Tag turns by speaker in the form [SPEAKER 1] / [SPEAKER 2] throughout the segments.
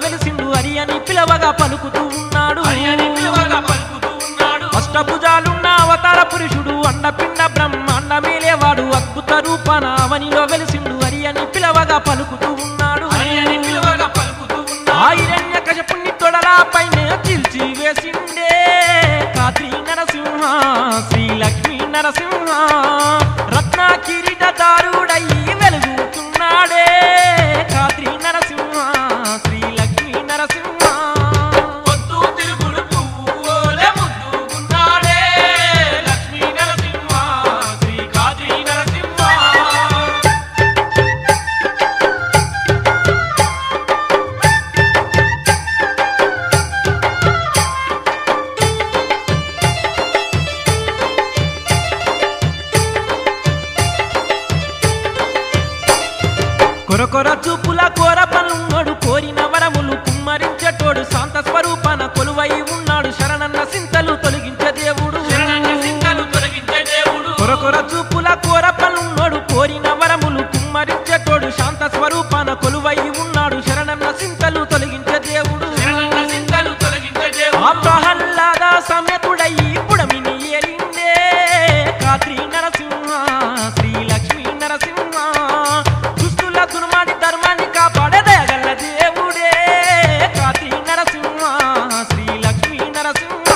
[SPEAKER 1] వెలిసిండు హరి అని పిలవగా పలుకుతూ ఉన్నాడు అష్టభుజాలున్న అవతార పురుషుడు అండపిండ బ్రహ్మాండ మేలేవాడు అద్భుత రూపాన అవనిలో వెలిసిండు హరి అని పిలవగా పలుకుతూ ఉన్నాడు ఆ హిరణ్యకశపుని తొడల పైన చిల్చి వేసిండే కాత్రి నరసింహ శ్రీ లక్ష్మీ నరసింహ రత్న కిరీటదారుడయ్యి వెలుగుతున్నాడే కాత్రి నరసింహ శ్రీ లక్ష్మీ నరసింహ కొరకొర చూపుల కోర పనున్నోడు కోరిన వరములు కుమ్మరించేటోడు శాంత స్వరూపాన కొలువై ఉన్నాడు శరణన్న సింతలు తొలగించే దేవుడు కొరకొర చూపుల కోర పనున్నోడు కోరిన వరములు కుమ్మరించేటోడు శాంత స్వరూపాన కొలువై ఉన్నాడు శరణన్న సింతలు తొలగించే దేవుడు ఆ ప్రహ్లాద సమేతుడయ్యి పుడమిని ఏలిందే కాత్రి నరసింహ శ్రీ లక్ష్మీ నరసింహ దుర్మాడి ధర్మాన్ని కాపాడదగల దేవుడే కాత్రి నరసింహ శ్రీ లక్ష్మీ నరసింహ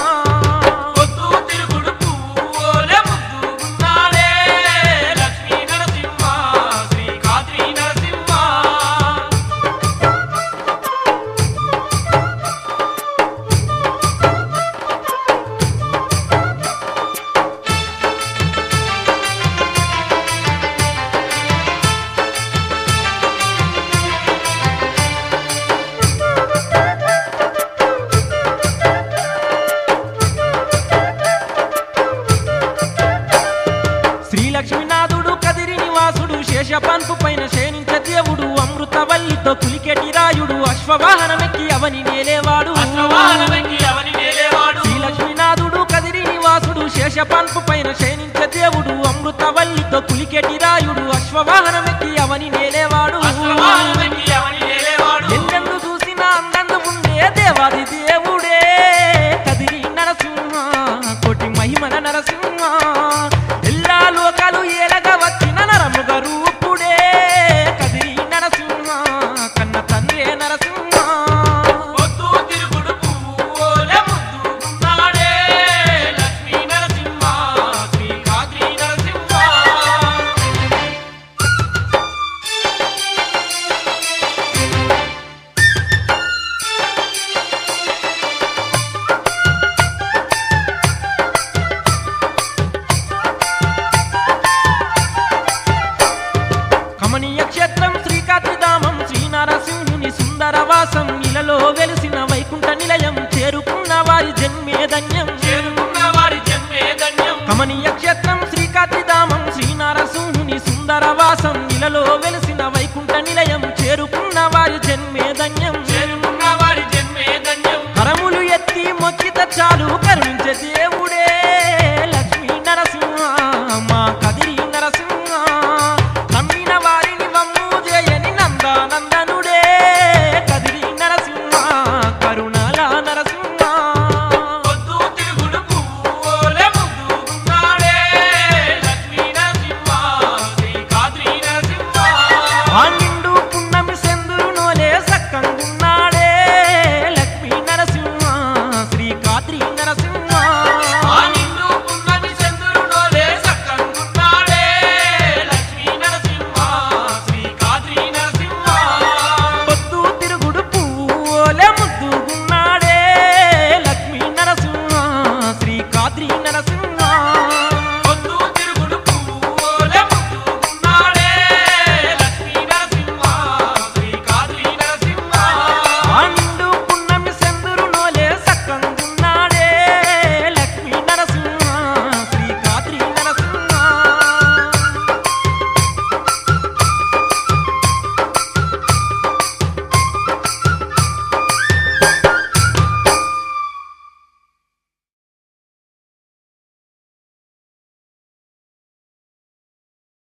[SPEAKER 1] లక్ష్మీ నరసింహ శ్రీ కాత్రి నరసింహ లక్ష్మీనాథుడు కదిరి నివాసుడు శేషపాన్పు పైన శయనించే దేవుడు అమృతవల్లితో కులికెటి రాయుడు అశ్వవాహనమెక్కి అవని నేలేవాడు శ్రీ లక్ష్మీనాథుడు కదిరి నివాసుడు శేషపాన్పు పైన శయనించే దేవుడు అమృతవల్లితో కులికెటి రాయుడు అశ్వవాహనమెక్కి అవని నేలేవాడు ఎందెందు చూసినా అందందు ఉండే దేవాది దేవుడే కదిరి నరసింహ కోటి మహిమన నరసింహ లోకాలు ఏలగా వచ్చిన నరముగ రూపుడే కదిరి నరసింహ కన్న తండ్రే నరసింహ లక్ష్మీ నరసింహ శ్రీ కాత్రి నరసింహ కమనీయ క్షేత్రం శ్రీకాత్రిధామం శ్రీ నరసింహుని సుందరవాసం ఇలలో వెలిసిన వైకుంఠ నిలయం చేరుకున్న వారి జన్మే ధన్యం కమనీయ క్షేత్రం శ్రీకాత్రిధామం శ్రీ నరసింహుని సుందరవాసం ఇలలో వెలిసిన